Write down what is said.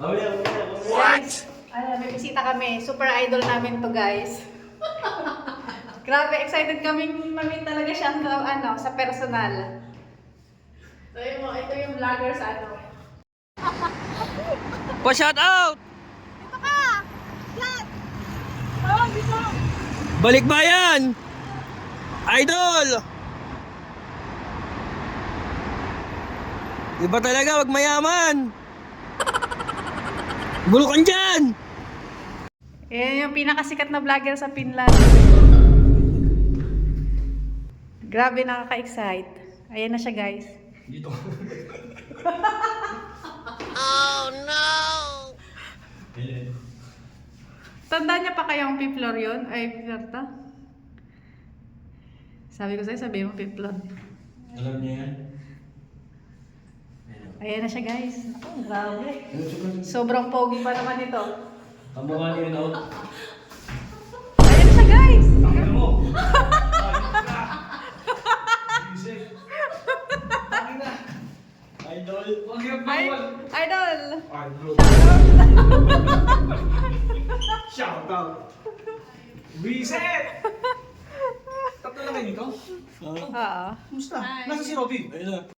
Guys, may bisita kami. Super idol namin to, guys. Grabe, excited kaming mamit talaga siya sa personal. Ito yung vlogger sa Pa-shout out! Ito ka! Yan! Tawag dito! Balikbayan! Idol! Iba talaga, wag mayaman! Bulukan dyan! Yan yung pinakasikat na vlogger sa Finland. Grabe, nakaka-excite. Ayan na siya, guys. Dito. Oh no! Tandaan niya pa kayong Piflor yun? Ay, Piflor to? Sabi ko sa'yo, sabi mo Piflor. Alam niya yan? Ayan na siya, guys. Naku, grabe. Sobrang pogi pa naman ito. Kamukha niya yun, Ayan na siya, guys! Tangin mo! Idol! Wag yung Idol! Idol! Shout out! Reset! Tatlo na kayo dito? Oo. Kumusta? Nasa si Robby? Ayun na.